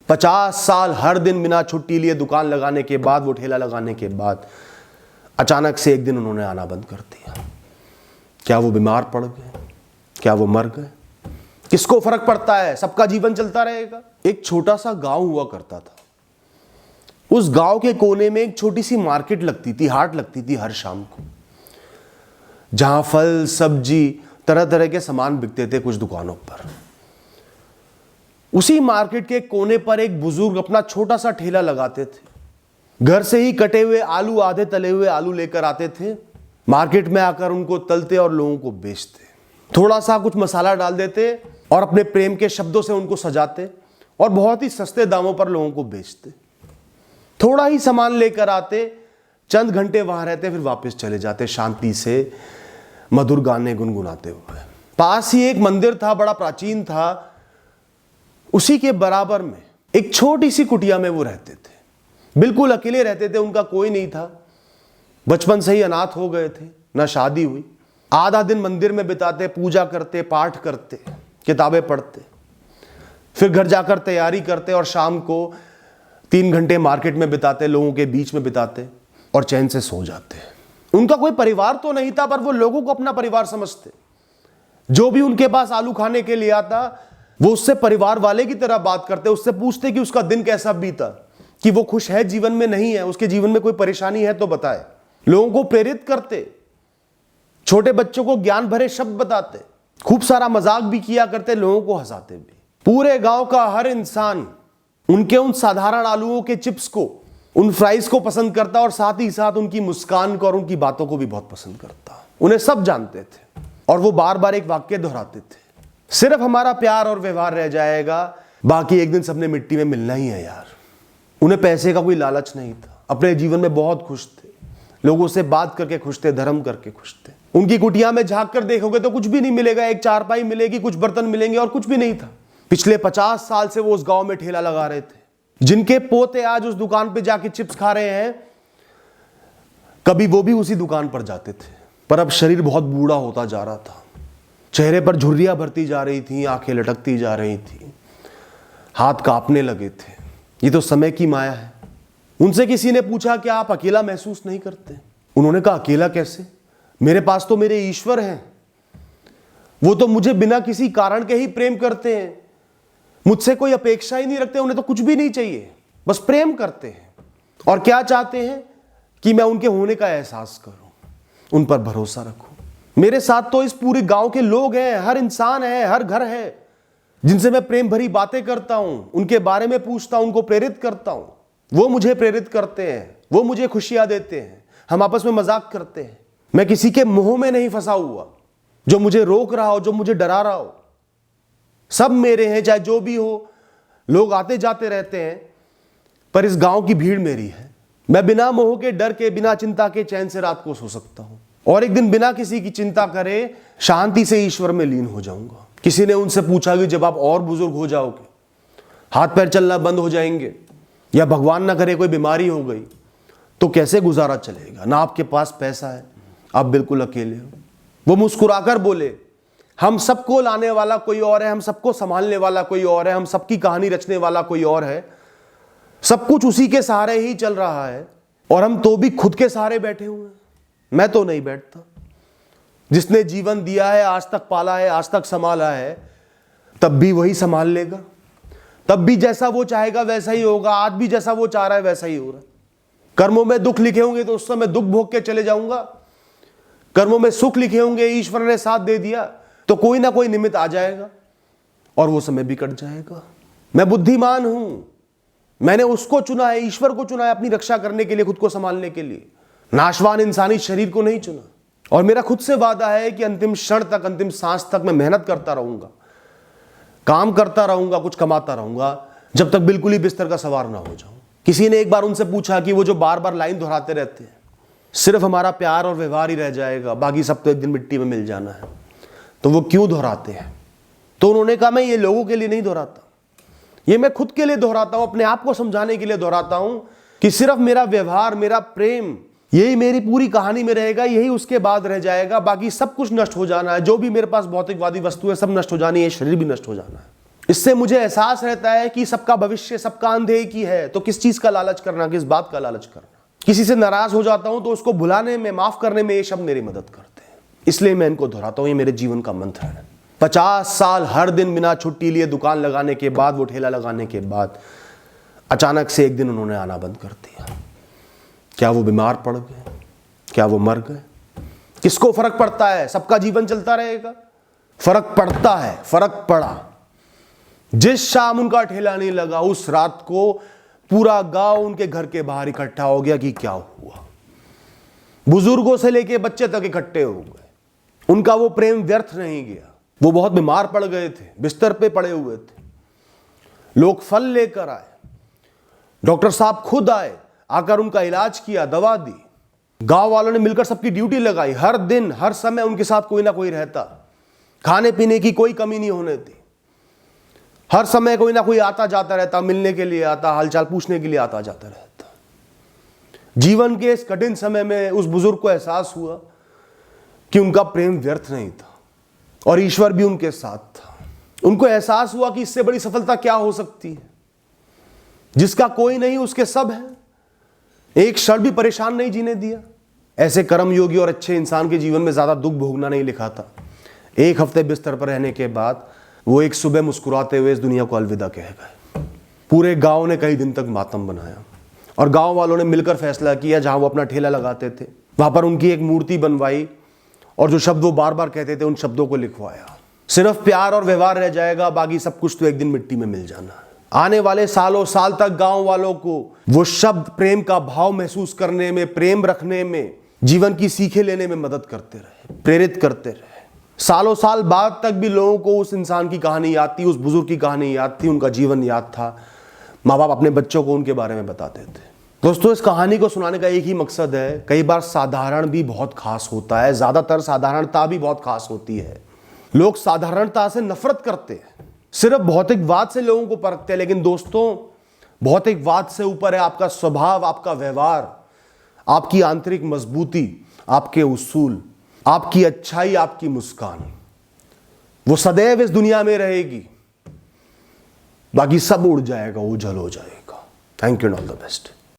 50 साल हर दिन बिना छुट्टी लिए दुकान लगाने के बाद, वो ठेला लगाने के बाद अचानक से एक दिन उन्होंने आना बंद कर दिया। क्या वो बीमार पड़ गए? क्या वो मर गए? किसको फर्क पड़ता है? सबका जीवन चलता रहेगा। एक छोटा सा गांव हुआ करता था। उस गांव के कोने में एक छोटी सी मार्केट लगती थी, हाट लगती थी हर शाम को, जहां फल सब्जी तरह तरह के सामान बिकते थे कुछ दुकानों पर। उसी मार्केट के कोने पर एक बुजुर्ग अपना छोटा सा ठेला लगाते थे। घर से ही कटे हुए आलू, आधे तले हुए आलू लेकर आते थे, मार्केट में आकर उनको तलते और लोगों को बेचते। थोड़ा सा कुछ मसाला डाल देते और अपने प्रेम के शब्दों से उनको सजाते और बहुत ही सस्ते दामों पर लोगों को बेचते। थोड़ा ही सामान लेकर आते, चंद घंटे वहां रहते, फिर वापस चले जाते शांति से, मधुर गाने गुनगुनाते हुए। पास ही एक मंदिर था, बड़ा प्राचीन था। उसी के बराबर में एक छोटी सी कुटिया में वो रहते थे। बिल्कुल अकेले रहते थे, उनका कोई नहीं था। बचपन से ही अनाथ हो गए थे, ना शादी हुई। आधा दिन मंदिर में बिताते, पूजा करते, पाठ करते, किताबें पढ़ते, फिर घर जाकर तैयारी करते और शाम को 3 घंटे मार्केट में बिताते, लोगों के बीच में बिताते और चैन से सो जाते। उनका कोई परिवार तो नहीं था, पर वो लोगों को अपना परिवार समझते। जो भी उनके पास आलू खाने के लिए आता, वो उससे परिवार वाले की तरह बात करते, उससे पूछते कि उसका दिन कैसा बीता, कि वो खुश है जीवन में, नहीं है, उसके जीवन में कोई परेशानी है तो बताए। लोगों को प्रेरित करते, छोटे बच्चों को ज्ञान भरे शब्द बताते, खूब सारा मजाक भी किया करते, लोगों को हंसाते भी। पूरे गांव का हर इंसान उनके उन साधारण आलूओं के चिप्स को, उन फ्राइज को पसंद करता और साथ ही साथ उनकी मुस्कान को और उनकी बातों को भी बहुत पसंद करता। उन्हें सब जानते थे और वो बार बार एक वाक्य दोहराते थे, सिर्फ हमारा प्यार और व्यवहार रह जाएगा, बाकी एक दिन सबने मिट्टी में मिलना ही है यार। उन्हें पैसे का कोई लालच नहीं था, अपने जीवन में बहुत खुश थे, लोगों से बात करके खुश थे, धर्म करके खुश थे। उनकी कुटिया में झांक कर देखोगे तो कुछ भी नहीं मिलेगा, एक चारपाई मिलेगी, कुछ बर्तन मिलेंगे और कुछ भी नहीं था। पिछले 50 साल से वो उस गांव में ठेला लगा रहे थे। जिनके पोते आज उस दुकान पे जाके चिप्स खा रहे हैं, कभी वो भी उसी दुकान पर जाते थे। पर अब शरीर बहुत बूढ़ा होता जा रहा था, चेहरे पर झुर्रियां भरती जा रही थी, आंखें लटकती जा रही थी, हाथ कांपने लगे थे। ये तो समय की माया है। उनसे किसी ने पूछा कि आप अकेला महसूस नहीं करते? उन्होंने कहा, अकेला कैसे? मेरे पास तो मेरे ईश्वर हैं, वो तो मुझे बिना किसी कारण के ही प्रेम करते हैं, मुझसे कोई अपेक्षा ही नहीं रखते, उन्हें तो कुछ भी नहीं चाहिए, बस प्रेम करते हैं। और क्या चाहते हैं? कि मैं उनके होने का एहसास करूं, उन पर भरोसा रखूं। मेरे साथ तो इस पूरे गांव के लोग हैं, हर इंसान है, हर घर है, जिनसे मैं प्रेम भरी बातें करता हूं, उनके बारे में पूछता हूं, उनको प्रेरित करता हूं। वो मुझे प्रेरित करते हैं, वो मुझे खुशियां देते हैं, हम आपस में मजाक करते हैं। मैं किसी के मोह में नहीं फंसा हुआ, जो मुझे रोक रहा हो, जो मुझे डरा रहा हो। सब मेरे हैं, चाहे जो भी हो। लोग आते जाते रहते हैं, पर इस गांव की भीड़ मेरी है। मैं बिना मोह के, डर के, बिना चिंता के चैन से रात को सो सकता हूं और एक दिन बिना किसी की चिंता करे शांति से ईश्वर में लीन हो जाऊंगा। किसी ने उनसे पूछा कि जब आप और बुजुर्ग हो जाओगे, हाथ पैर चलना बंद हो जाएंगे, या भगवान ना करे कोई बीमारी हो गई, तो कैसे गुजारा चलेगा? ना आपके पास पैसा है, आप बिल्कुल अकेले हो। वो मुस्कुराकर बोले, हम सबको लाने वाला कोई और है, हम सबको संभालने वाला कोई और है, हम सबकी कहानी रचने वाला कोई और है। सब कुछ उसी के सहारे ही चल रहा है और हम तो भी खुद के सहारे बैठे हुए हैं। मैं तो नहीं बैठता। जिसने जीवन दिया है, आज तक पाला है, आज तक संभाला है, तब भी वही संभाल लेगा। तब भी जैसा वो चाहेगा वैसा ही होगा, आज भी जैसा वो चाह रहा है वैसा ही हो रहा है। कर्मों में दुख लिखे होंगे तो उस समय दुख भोग के चले जाऊंगा, कर्मों में सुख लिखे होंगे, ईश्वर ने साथ दे दिया तो कोई ना कोई निमित्त आ जाएगा और वो समय भी कट जाएगा। मैं बुद्धिमान हूं, मैंने उसको चुना है, ईश्वर को चुना है अपनी रक्षा करने के लिए, खुद को संभालने के लिए। नाशवान इंसानी शरीर को नहीं चुना। और मेरा खुद से वादा है कि अंतिम क्षण तक, अंतिम सांस तक मैं मेहनत करता रहूंगा, काम करता रहूंगा, कुछ कमाता रहूंगा, जब तक बिल्कुल ही बिस्तर का सवार ना हो जाऊं। किसी ने एक बार उनसे पूछा कि वो जो बार बार लाइन दोहराते रहते हैं, सिर्फ हमारा प्यार और व्यवहार ही रह जाएगा, बाकी सब तो एक दिन मिट्टी में मिल जाना है, तो वो क्यों दोहराते हैं? तो उन्होंने कहा, मैं ये लोगों के लिए नहीं दोहराता, ये मैं खुद के लिए दोहराता हूं, अपने आप को समझाने के लिए दोहराता हूं कि सिर्फ मेरा व्यवहार, मेरा प्रेम, यही मेरी पूरी कहानी में रहेगा, यही उसके बाद रह जाएगा, बाकी सब कुछ नष्ट हो जाना है। जो भी मेरे पास भौतिकवादी वस्तु है सब नष्ट हो जानी है, शरीर भी नष्ट हो जाना है। इससे मुझे एहसास रहता है कि सबका भविष्य सबका अंधे की है, तो किस चीज का लालच करना, किस बात का लालच करना। किसी से नाराज हो जाता हूं तो उसको भुलाने में, माफ करने में ये शब्द मेरी मदद करते हैं, इसलिए मैं इनको दोहराता हूं। ये मेरे जीवन का मंत्र है। 50 साल हर दिन बिना छुट्टी लिए दुकान लगाने के बाद, वो ठेला लगाने के बाद अचानक से एक दिन उन्होंने आना बंद कर दिया। क्या वो बीमार पड़ गए? क्या वो मर गए? किसको फर्क पड़ता है? सबका जीवन चलता रहेगा। फर्क पड़ता है, फर्क पड़ा। जिस शाम उनका ठेला नहीं लगा, उस रात को पूरा गांव उनके घर के बाहर इकट्ठा हो गया कि क्या हुआ। बुजुर्गों से लेके बच्चे तक इकट्ठे हो गए। उनका वो प्रेम व्यर्थ नहीं गया। वो बहुत बीमार पड़ गए थे, बिस्तर पे पड़े हुए थे। लोग फल लेकर आए, डॉक्टर साहब खुद आए, आकर उनका इलाज किया, दवा दी। गांव वालों ने मिलकर सबकी ड्यूटी लगाई। हर दिन हर समय उनके साथ कोई ना कोई रहता। खाने पीने की कोई कमी नहीं होने दी। हर समय कोई ना कोई आता जाता रहता, मिलने के लिए आता, हालचाल पूछने के लिए आता जाता रहता। जीवन के इस कठिन समय में उस बुजुर्ग को एहसास हुआ कि उनका प्रेम व्यर्थ नहीं था और ईश्वर भी उनके साथ था। उनको एहसास हुआ कि इससे बड़ी सफलता क्या हो सकती है। जिसका कोई नहीं उसके सब है। एक क्षण भी परेशान नहीं जीने दिया। ऐसे कर्मयोगी और अच्छे इंसान के जीवन में ज्यादा दुख भोगना नहीं लिखा था। एक हफ्ते बिस्तर पर रहने के बाद वो एक सुबह मुस्कुराते हुए इस दुनिया को अलविदा कह गए। पूरे गांव ने कई दिन तक मातम बनाया और गांव वालों ने मिलकर फैसला किया, जहां वो अपना ठेला लगाते थे वहां पर उनकी एक मूर्ति बनवाई और जो शब्द वो बार बार कहते थे उन शब्दों को लिखवाया। सिर्फ प्यार और व्यवहार रह जाएगा, बाकी सब कुछ तो एक दिन मिट्टी में मिल जाना है। आने वाले सालों साल तक गांव वालों को वो शब्द प्रेम का भाव महसूस करने में, प्रेम रखने में, जीवन की सीखें लेने में मदद करते रहे, प्रेरित करते रहे। सालों साल बाद तक भी लोगों को उस इंसान की कहानी याद थी, उस बुजुर्ग की कहानी याद थी, उनका जीवन याद था। माँ बाप अपने बच्चों को उनके बारे में बताते थे। दोस्तों, इस कहानी को सुनाने का एक ही मकसद है। कई बार साधारण भी बहुत खास होता है, ज्यादातर साधारणता भी बहुत खास होती है। लोग साधारणता से नफरत करते हैं, सिर्फ भौतिकवाद से लोगों को परखते हैं। लेकिन दोस्तों, भौतिकवाद से ऊपर है आपका स्वभाव, आपका व्यवहार, आपकी आंतरिक मजबूती, आपके उसूल, आपकी अच्छाई, आपकी मुस्कान। वो सदैव इस दुनिया में रहेगी, बाकी सब उड़ जाएगा, उजल हो जाएगा। Thank you and all the best.